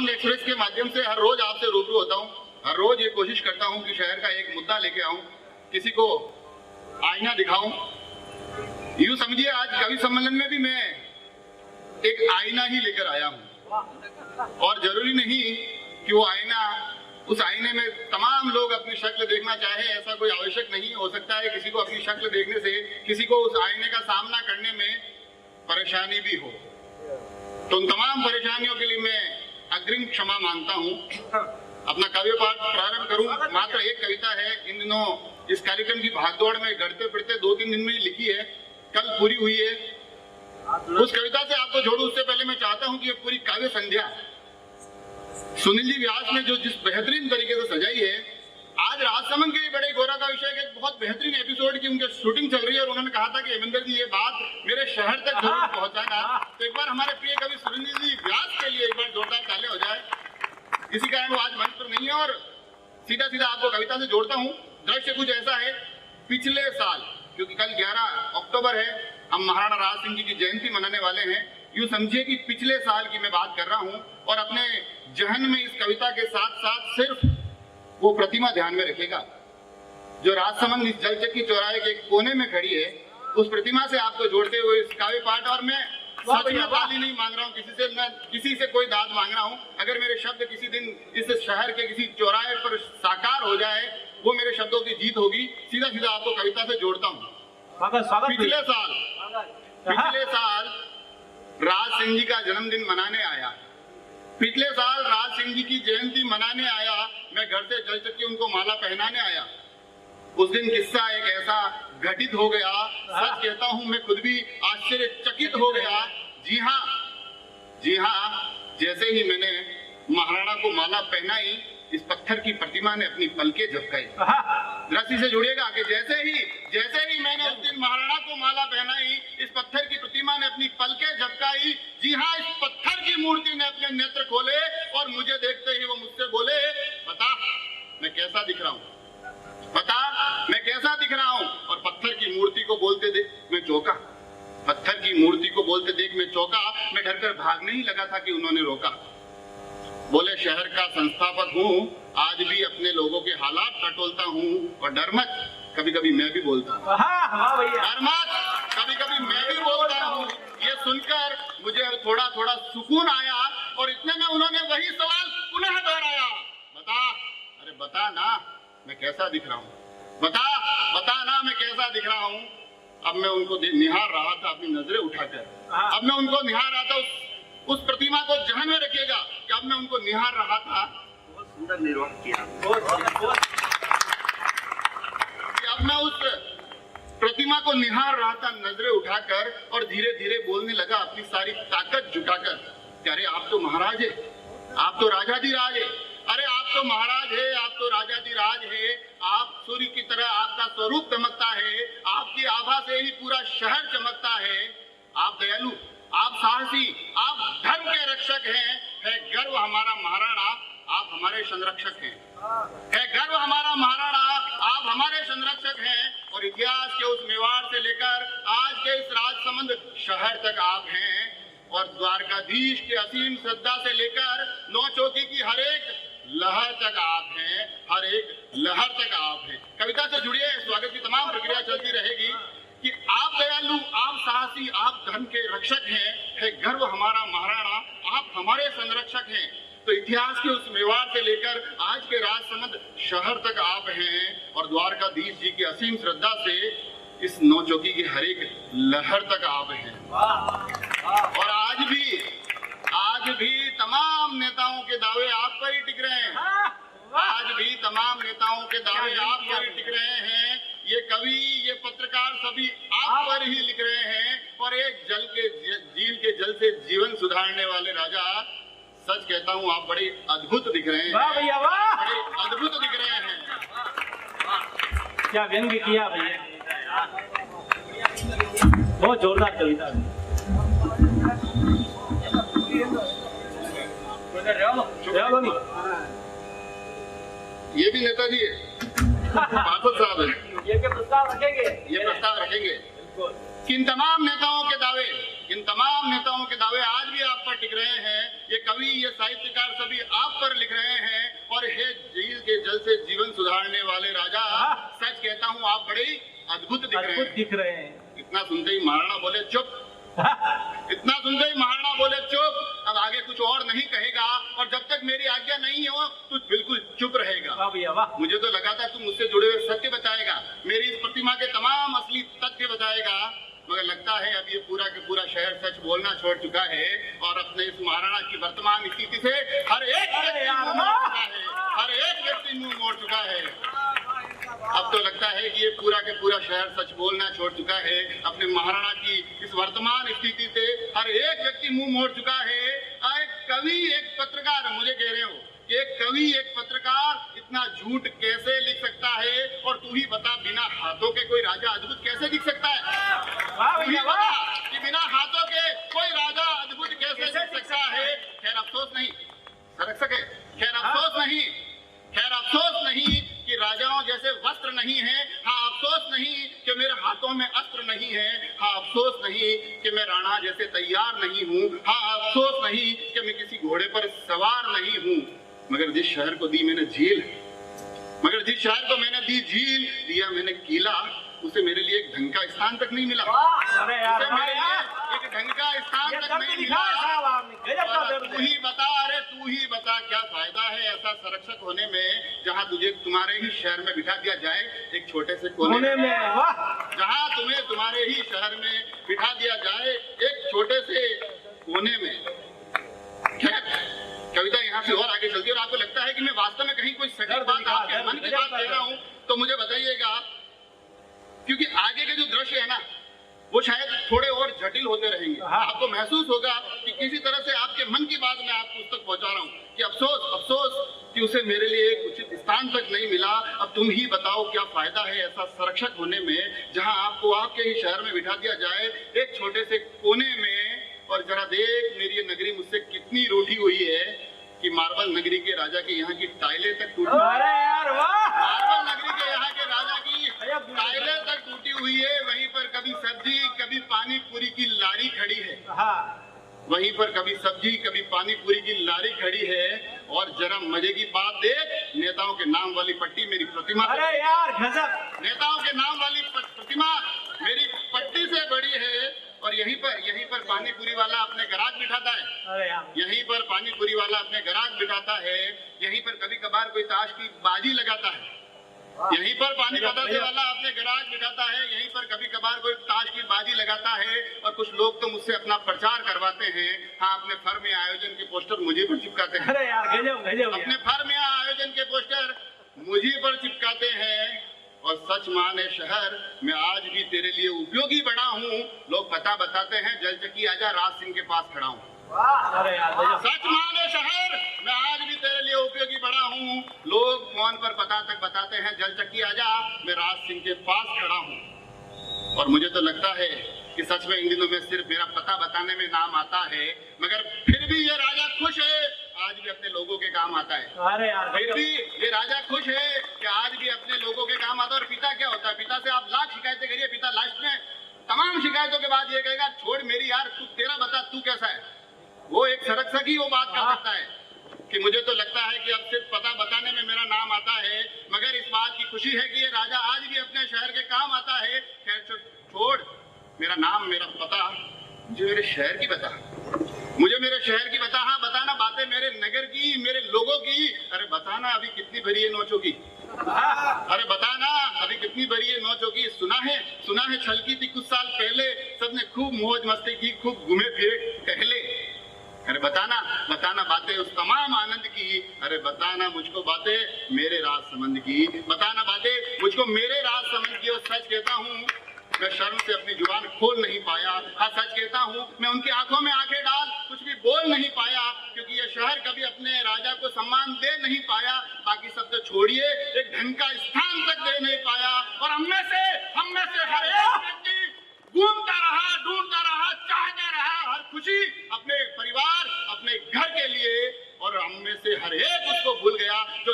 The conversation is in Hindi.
साउंड एक्सप्रेस के माध्यम से हर रोज आपसे रूबरू होता हूँ। हर रोज ये कोशिश करता हूँ कि शहर का एक मुद्दा लेके आऊं, किसी को आईना दिखाऊं। यूं समझिए आज कवि सम्मेलन में भी मैं एक आईना ही लेकर आया हूं, और जरूरी नहीं कि वो आईना, उस आईने में तमाम लोग अपनी शक्ल देखना चाहे, ऐसा कोई आवश्यक नहीं। हो सकता है किसी को अपनी शक्ल देखने से किसी को उस आईने का सामना करने में परेशानी भी हो, तो उन तमाम परेशानियों के लिए मैं अग्रिम क्षमा मांगता हूं। अपना काव्य पाठ प्रारंभ करूं। मात्र एक कविता है, इन दिनों इस कार्यक्रम की भागदौड़ में गढ़ते फिरते 2-3 दिन में ही लिखी है, कल पूरी हुई है। उस कविता से आपको जोड़ूं उससे पहले मैं चाहता हूं कि ये पूरी काव्य संध्या सुनील जी व्यास ने जो जिस बेहतरीन तरीके से सजाई है, आज राजसमंद के बड़े गौरव का विषय के एक बहुत बेहतरीन एपिसोड की उनके शूटिंग चल रही है, और उन्होंने कहा था कि हेमेंद्र जी ये बात मेरे शहर तक जरूर पहुंचाना। तो एक बार हमारे प्रिय कवि सुनील जी व्यास के लिए एक बार जोरदार ताली हो जाए। इसी कारण वो आज मंच पर नहीं है, और सीधा सीधा आपको कविता से जोड़ता हूँ। दृश्य कुछ ऐसा है, पिछले साल, क्योंकि कल 11 अक्टूबर है, हम महाराणा राज सिंह जी की जयंती मनाने वाले हैं। यूं समझिए कि पिछले साल की मैं बात कर रहा हूं, और अपने जहन में इस कविता के साथ साथ सिर्फ वो प्रतिमा ध्यान में रखेगा जो राजसमंद इस जलचक्की चौराहे के कोने में खड़ी है। उस प्रतिमा से आपको जोड़ते हुए इस काव्य पाठ, और मैं सच में ताली नहीं मांग रहा हूँ किसी से, मैं किसी से कोई दाद मांग रहा हूँ। अगर मेरे शब्द किसी दिन इस शहर के किसी चौराहे पर साकार हो जाए, वो मेरे शब्दों की जीत होगी। सीधा सीधा आपको कविता से जोड़ता हूँ। पिछले साल राज सिंह जी का जन्मदिन मनाने आया, पिछले साल राज सिंह जी की जयंती मनाने आया, मैं घर से जलचक्की उनको माला पहनाने आया। उस दिन किस्सा एक ऐसा घटित हो गया, सच कहता हूं मैं खुद भी आश्चर्यचकित हो गया। जी हाँ, जैसे ही मैंने महाराणा को माला पहनाई, इस पत्थर की प्रतिमा ने अपनी पलकें झपकाई। दृष्टि से जुड़िएगा कि जैसे ही मैंने उस दिन महाराणा को माला पहनाई, इस पत्थर की प्रतिमा ने अपनी पलकें झपकाई। जी हाँ, इस पत्थर की मूर्ति ने अपने नेत्र खोले, और मुझे देखते ही वो मुझसे बोले, बता मैं कैसा दिख रहा हूँ, बता मैं कैसा दिख रहा हूँ। और पत्थर की मूर्ति को बोलते देख मैं चौंका, पत्थर की मूर्ति को बोलते देख मैं चौंका। मैं डरकर भागने ही लगा था कि उन्होंने रोका। बोले, शहर का संस्थापक हूँ, आज भी अपने लोगों के हालात टटोलता हूँ, और डर मत, कभी कभी मैं भी बोलता हूँ। डर मत, कभी कभी मैं भी बोलता हूँ। ये सुनकर मुझे थोड़ा थोड़ा सुकून आया, और इतने में उन्होंने वही सवाल पुनः दोहराया, अरे बता ना मैं कैसा दिख रहा हूँ, बता ना मैं कैसा दिख रहा हूँ। अब मैं उनको निहार रहा था अपनी नजरें उठाकर, अब मैं उनको निहार रहा था। उस प्रतिमा को जहन में रखिएगा कि अब मैं उनको निहार रहा था। बहुत सुंदर निर्वाह किया। अब मैं उस प्रतिमा को निहार रहा था नजरें उठाकर, और धीरे धीरे बोलने लगा अपनी सारी ताकत जुटाकर, अरे आप तो महाराज है, आप तो राजाधिराज है, अरे आप तो महाराज है, आप तो राजाधिराज है। आप सूर्य की तरह आपका स्वरूप चमकता है, आपकी आभा से ही पूरा शहर चमकता है। आप दयालु, आप साहसी, आप धर्म के रक्षक हैं। है गर्व हमारा महाराणा, आप हमारे संरक्षक हैं। है गर्व हमारा महाराणा, आप हमारे संरक्षक हैं। और इतिहास के उस मेवाड़ से लेकर आज के इस राजसमंद शहर तक आप हैं, और द्वारकाधीश की असीम श्रद्धा से लेकर नौचौकी की हर एक लहर तक आप हैं, हर एक लहर तक आप हैं। कविता से जुड़िए, स्वागत की तमाम प्रक्रिया चलती रहेगी कि आप दयालु, आप साहसी, आप धर्म के रक्षक हैं। है गर्व हमारा महाराणा, आप हमारे संरक्षक हैं। तो इतिहास के उस मेवाड़ से लेकर आज के राजसमंद शहर तक आप हैं, और द्वारकाधीश जी की असीम श्रद्धा से इस नौचौकी की हर एक लहर तक आप हैं। और आज भी तमाम नेताओं के दावे आप पर ही टिक रहे हैं, आज भी तमाम नेताओं के दावे आप पर ही टिक रहे हैं। ये कवि, ये पत्रकार सभी आप पर ही लिख रहे हैं, और एक झील के जल से जीवन सुधारने वाले राजा, सच कहता हूँ आप बड़े अद्भुत दिख रहे हैं, बड़े अद्भुत दिख रहे हैं। क्या व्यंग्य किया भैया, बहुत जोरदार कविता। ये भी नेताजी है, पार्षद साहब है, ये प्रस्ताव रखेंगे कि इन तमाम नेताओं के दावे इन तमाम नेताओं के दावे आज भी आप पर टिक रहे हैं। ये कवि, ये साहित्यकार सभी आप पर लिख रहे हैं। और हे झील के जल से जीवन सुधारने वाले राजा, सच कहता हूँ आप बड़े अद्भुत दिख रहे हैं। इतना सुनते ही महाराणा बोले चुप। इतना सुनते ही महाराणा बोले चुप, अब आगे कुछ और नहीं कहेगा और जब तक मेरी आज्ञा नहीं हो तो बिल्कुल चुप रहेगा। वाह भैया वाह। मुझे तो लगा था तुम मुझसे जुड़े हुए सत्य बताएगा, मेरी इस प्रतिमा के तमाम असली तथ्य बताएगा, मगर लगता है अब ये पूरा के पूरा शहर सच बोलना छोड़ चुका है और अपने इस महाराणा की वर्तमान स्थिति से हर एक व्यक्ति मुंह मोड़ चुका है। अब तो लगता है कि ये पूरा के पूरा शहर सच बोलना छोड़ चुका है। अपने महाराणा की इस वर्तमान स्थिति से हर एक व्यक्ति मुंह मोड़ चुका है। एक कवि, एक पत्रकार, मुझे कह रहे हो कि एक कवि, एक पत्रकार इतना झूठ कैसे लिख सकता है? और तू ही बता, बिना हाथों के कोई राजा अद्भुत कैसे दिख सकता है? तू ही बता कि बिना हाथों के कोई राजा अद्भुत कैसे दिख सकता है? खैर अफसोस नहीं, सरक सके, खैर अफसोस नहीं कि राजाओं जैसे वस्त्र नहीं है। हाँ, अफसोस नहीं कि मेरे हाथों में अस्त्र नहीं है। हाँ, अफसोस नहीं कि मैं राणा जैसे तैयार नहीं हूँ। हाँ, अफसोस नहीं कि मैं किसी घोड़े पर सवार नहीं हूँ। मगर जिस शहर को दी मैंने झील, मगर जिस शहर को मैंने दी झील, दिया मैंने किला, उसे मेरे लिए एक ढंग का स्थान तक नहीं मिला। अरे यार, उसे मेरे लिए एक ढंग का स्थान तक नहीं मिला। तू ही बता, अरे तू ही बता, क्या फायदा है ऐसा संरक्षक होने में जहाँ तुझे तुम्हारे ही शहर में बिठा दिया जाए एक छोटे से कोने में, जहाँ तुम्हें तुम्हारे ही शहर में बिठा दिया जाए एक छोटे से कोने में। कविता यहाँ से और आगे चलती है और आपको लगता है कि मैं वास्तव में कहीं कोई सटीक बात आपके मन की बात कह रहा हूँ तो मुझे बताइएगा, क्योंकि आगे के जो दृश्य है ना वो शायद थोड़े और जटिल होते रहेंगे। आपको महसूस होगा कि किसी तरह से आपके मन की बात मैं आपको उस तक पहुंचा रहा हूँ कि अफसोस कि उसे मेरे लिए एक उचित स्थान तक नहीं मिला। अब तुम ही बताओ क्या फायदा है ऐसा संरक्षक होने में जहाँ आपको आपके ही शहर में बिठा दिया जाए एक छोटे से कोने में। और जरा देख, मेरी ये नगरी मुझसे कितनी रूठी हुई है कि मार्बल नगरी के राजा की यहाँ की टाइलें तक टूटी। अरे यार वाह। मार्बल नगरी के यहाँ के राजा की टाइलें तक टूटी हुई है। वहीं पर कभी सब्जी, कभी पानी पूरी की लारी खड़ी है। वहीं पर कभी सब्जी, कभी पानी पूरी की लारी खड़ी है। और जरा मजे की बात देख, नेताओं के नाम वाली पट्टी मेरी प्रतिमा, अरे यार गजब, नेताओं के नाम वाली प्रतिमा मेरी पट्टी से बड़ी है। और यहीं पर पानी पूरी वाला अपने गराज बिठाता है। अरे यार, यहीं पर पानी पूरी वाला अपने गराज बिठाता है। यहीं पर कभी कभार कोई ताश की बाजी लगाता है। यहीं पर पानी बतासे वाला अपने गराज बिठाता है। यहीं पर कभी कभार कोई ताश की बाजी लगाता है। और कुछ लोग तो मुझसे अपना प्रचार करवाते हैं। हाँ, अपने फर्म में आयोजन के पोस्टर मुझे पर चिपकाते हैं। अरे यार गजब। अपने फर्म में आयोजन के पोस्टर मुझे पर चिपकाते हैं। और सच माने शहर, मैं आज भी तेरे लिए उपयोगी बना हूँ। लोग पता बताते हैं, जलचक्की आजा, राज सिंह के पास खड़ा हूँ। अरे यार गजब। सच माने शहर, मैं आज भी तेरे लिए उपयोगी बना हूँ। लोग फोन पर पता तक बताते हैं, जलचक्की आजा, मैं राज सिंह के पास खड़ा हूँ। और मुझे तो लगता है कि सच में इन दिनों में सिर्फ मेरा पता बताने में नाम आता है, मगर फिर भी ये राजा खुश है, आज भी अपने लोगों के काम आता है। अरे यार, फिर भी ये राजा खुश है कि आज भी अपने लोगों के काम आता है। और पिता क्या होता है, पिता से आप लाख शिकायतें करिए, पिता लास्ट में तमाम शिकायतों के बाद ये कहेगा, छोड़ मेरी यार, तू तेरा बता, तू कैसा है। वो एक संरक्षक ही वो बात कर सकता है कि मुझे तो लगता है कि अब सिर्फ पता बताने में मेरा नाम आता है, मगर इस बात की खुशी है कि ये राजा आज भी अपने शहर के काम आता है। खैर छोड़, मेरा नाम, मेरा पता, मुझे मेरे शहर की बता, मुझे मेरे शहर की बता। हाँ, बताना बातें मेरे नगर की, मेरे लोगों की। अरे बताना अभी कितनी भरी है नोचों की। अरे बताना अभी कितनी भरी है नोचों की। सुना है छलकी थी कुछ साल पहले, सबने खूब मौज मस्ती की, खूब घूमे फिरे टहले। अरे बताना बातें उस तमाम आनंद की। अरे बताना मुझको बातें मेरे राज संबंध की। बताना बातें मुझको मेरे राज संबंध की। और सच कहता हूँ, मैं शर्म से अपनी जुबान खोल नहीं पाया। हाँ, सच कहता हूँ, मैं उनकी आंखों में आंखें डाल कुछ भी बोल नहीं पाया, क्योंकि ये शहर कभी अपने राजा को सम्मान दे नहीं पाया। बाकी सब तो छोड़िए, एक ढंग का स्थान तक दे नहीं पाया। और हम में से हर एक व्यक्ति घूमता रहा, ढूंढता रहा, चाहता रहा हर खुशी अपने परिवार, अपने घर के लिए। और हम में से हर एक उसको भूल गया जो